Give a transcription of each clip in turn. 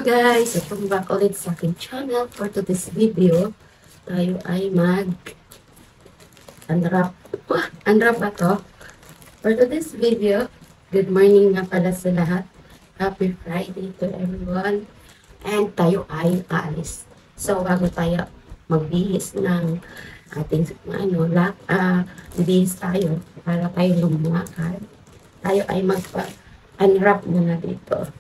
guys! Welcome back ulit sa aking channel. For today's video, tayo ay unwrap. Unwrap ba to? For today's video, good morning nga pala sa lahat. Happy Friday to everyone. And tayo ay aalis. So, bago tayo magbihis ng ating, bihis tayo para tayo lumakad. Tayo ay magpa-unwrap muna dito.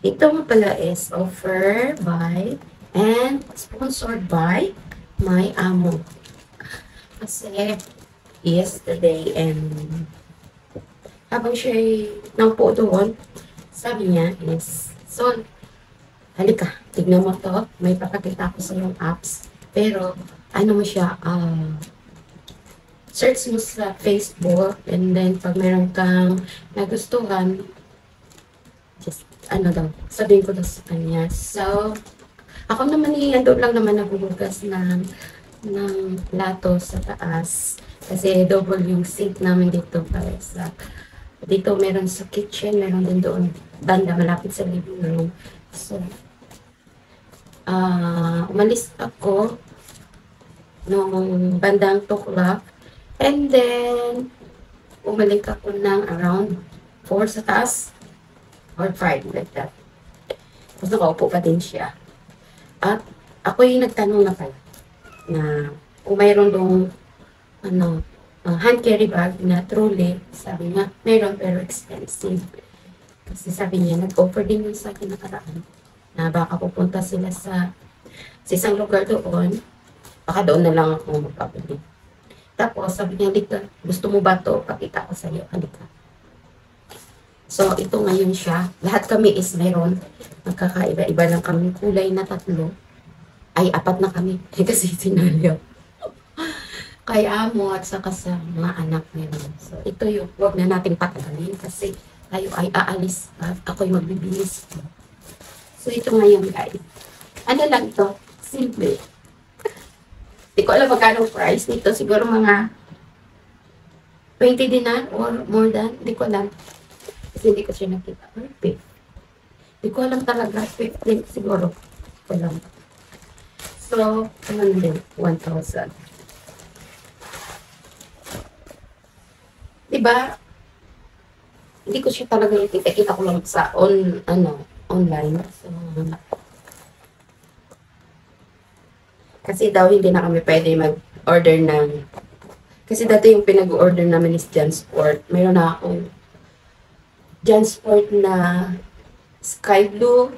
Ito mo pala is offer by and sponsored by my amo. Kasi yesterday and habang siya naupo doon, sabi niya is, Sol, halika, tignan mo to. May papakita ko sa yung apps. Pero, ano mo siya, search mo sa Facebook and then pag meron kang nagustuhan, just sabihin ko daw sa kanya. So, ako naman doon lang naman nagugugas ng plato sa taas. Kasi double yung sink namin dito para sa, dito meron sa kitchen, meron din doon banda malapit sa living room. So, umalis ako nung bandang 2 o'clock and then umalik ako ng around 4 sa taas. Or 5, like that. Tapos nakaupo pa din siya. At ako yung nagtanong na pala na kung mayroon dong hand carry bag na trolley, sabi nga, mayroon pero expensive. Kasi sabi niya, nag-offer din yung sa akin nakaraan na baka pupunta sila sa isang lugar doon, baka doon na lang ako magpapili. Tapos sabi niya, halika, gusto mo ba to? Pakita ko sa iyo, halika. So, ito ngayon siya. Lahat kami is meron. Magkakaiba-iba lang kami. Kulay na 3. Ay, 4 na kami. Kasi sinalyo. Kay amo at saka sa mga anak meron. So, ito yung huwag na natin patagalin kasi tayo ay aalis at ako'y magbibilis. So, ito ngayon guys. Ano lang ito? Simple. Hindi ko alam magkano price nito. Siguro mga 20 dinar or more than. Hindi ko alam. Kasi hindi ko siya nakita. Perfect. Hindi ko alam talaga. 15 siguro. Ito lang. So, ano din? 1,000. Diba? Hindi ko siya talaga nakita. Kita ko lang sa online. So, kasi daw hindi na kami pwede mag-order ng, kasi dati yung pinag-order namin is Jansport. Mayroon na akong Jansport na sky blue,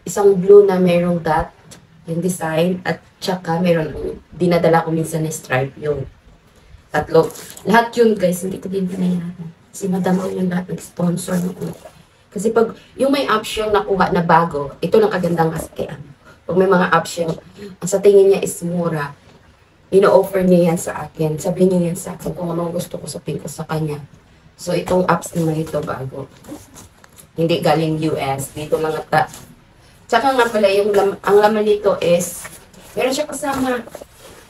isang blue na mayroong dot yung design, at tsaka mayroon dinadala ko minsan na stripe yung 3. Lahat yun guys, hindi ko din pinayaran. Kasi madam ko yung lahat nag-sponsor no. Kasi pag yung may option nakuha na bago, ito lang kagandang kasi kaya. Pag may mga option, sa tingin niya is mura, ino-offer niya yan sa akin. Sabihin niya yan sa akin kung anong gusto ko sabihin ko sa kanya. So, itong apps naman ito bago. Hindi galing US. Dito lang ata. Tsaka nga pala, ang laman nito is, meron siya kasama.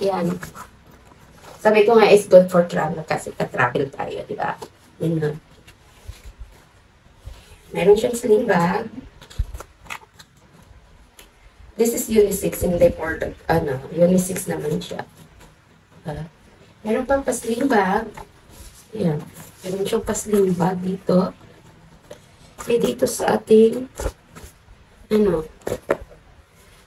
Yan. Sabi ko nga is good for travel kasi ka-travel tayo, di ba? Yan na. Meron siyang sling bag. This is unisex, hindi for, unisex naman siya. Meron pang pa-sling bag. Yan. Meron siyang pa-sling bag dito. Okay, dito sa ating,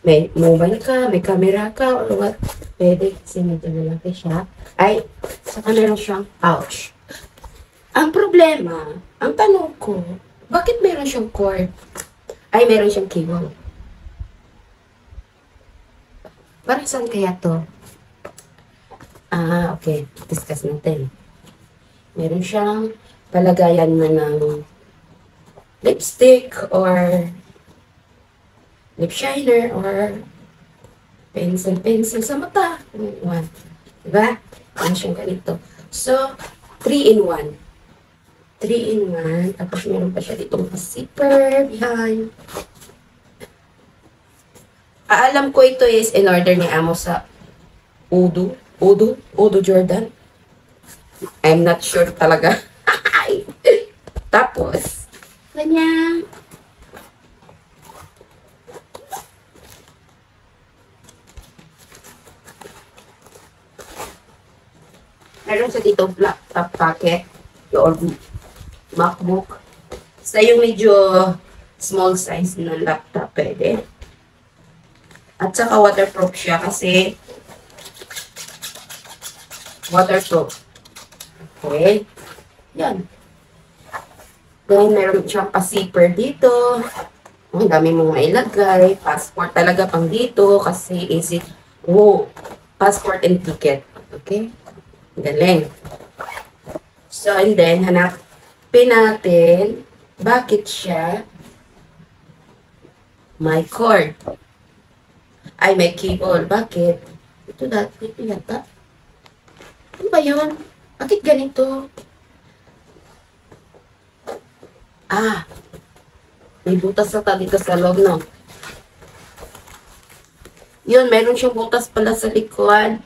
may mobile ka, may camera ka, or what. Pwede, kasi medyo malaki siya. Ay, saka meron siyang pouch. Ang problema, ang tanong ko, bakit meron siyang cord? Ay, meron siyang cable. Parang saan kaya to? Okay. Discuss natin. Meron siyang palagayan na ng lipstick or lip shiner or pencil sa mata. Diba? Ano siyang ganito. So, 3-in-1. 3-in-1. Tapos meron pa siya ditong zipper behind. Alam ko ito is in order ni Amo sa Udo Jordan. I'm not sure talaga. Tapos, kanyang Meron siya dito laptop pocket or MacBook. Sa yung medyo small size ng laptop, pwede. At saka waterproof siya kasi waterproof. Okay. Yan. Then, meron siyang pa-zipper dito. Ang dami mong mailagay. Passport talaga pang dito kasi easy. Oh, passport and ticket. Okay? Galing. So, and then, hanapin natin bakit siya may cord. Ay, may cable. Bakit? Ito dati. Ito yata. Ano ba yun? Bakit ganito? Ah, may butas na dito sa loob, no? Yun, meron siyang butas pala sa likod.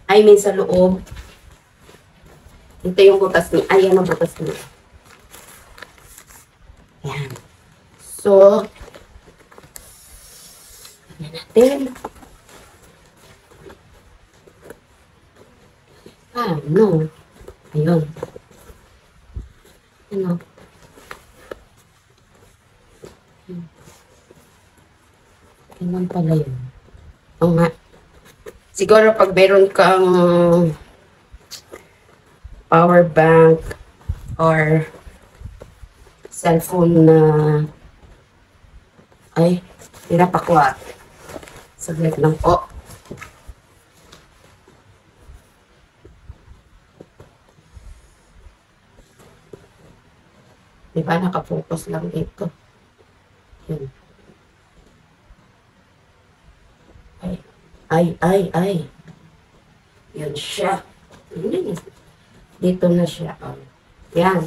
I mean, sa loob. Ito yung butas niya. Ayan ang butas niya. Ayan. So, ayan natin. Ah, no. Ayun. Ano? Ganun pala yun. Oo nga. Siguro pag meron kang power bank or cellphone na ay, hirap ako ah. Saglit lang po. Diba, nakafocus lang dito. Yun. Ay. Yun siya. Yun. Dito na siya. Oh. Yan.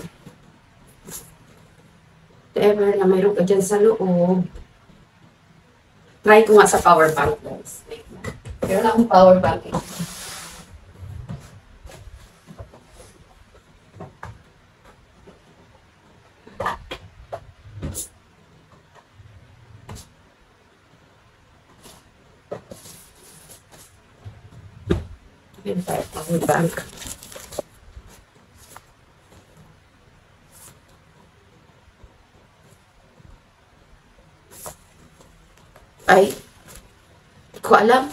If ever na mayroon ka dyan sa loob, try ko nga sa power bank, guys. Meron akong power bank. Meron tayo power bank. Ay, hindi ko alam.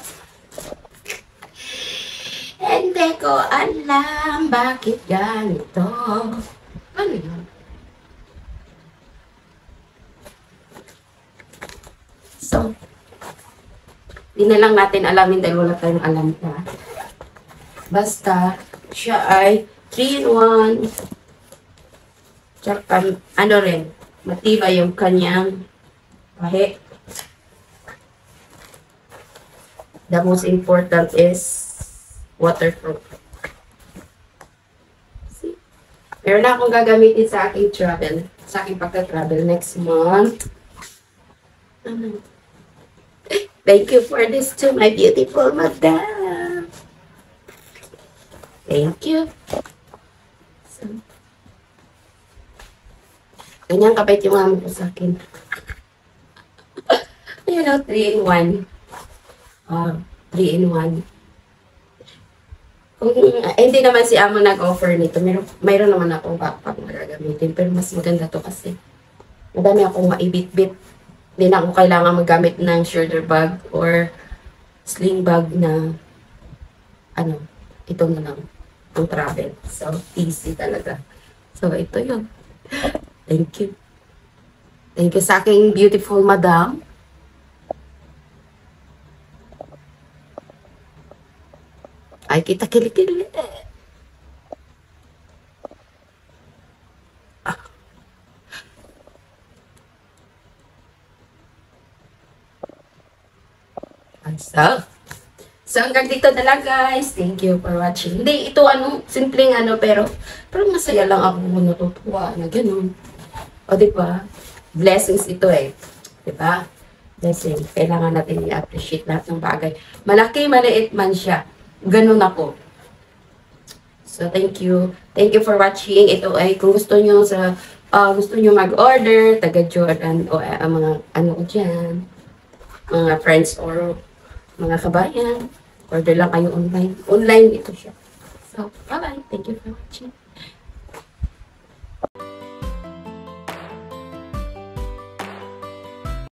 Hindi ko alam bakit ganito. Ano yun? So, di na lang natin alamin dahil wala tayong alam pa. Basta, siya ay 3-in-1. Tsaka, ano rin, matibay yung kanyang pahe. The most important is waterproof. See? Meron na akong gagamitin sa aking travel. Sa aking pagka-travel next month. Thank you for this to my beautiful madam. Thank you. So, ganyan kabait yung mami ko sa akin. You know, 3-in-1. 3-in-1. Kung hindi naman si Amo nag-offer nito, mayroon naman akong backpack na gagamitin. Pero mas maganda to kasi madami akong maibit-bit. Hindi na ako kailangan maggamit ng shoulder bag or sling bag na ano, ito na lang ang travel. So, easy talaga. So, ito yun. Thank you. Thank you sa aking beautiful madam. Ay, kita kilikili. So, hanggang dito na lang guys. Thank you for watching. Hindi, ito simpleng pero masaya lang ako natutuwa na ganun. O, diba? Blessings ito Diba? Blessing. Kailangan natin i-appreciate lahat ng bagay. Malaki, maliit man siya. Ganun ako. So, thank you. Thank you for watching. Ito kung gusto nyo mag-order, taga Jordan, o mga dyan, mga friends or mga kabayan, order lang kayo online. Online ito siya. So, bye-bye. Thank you for watching.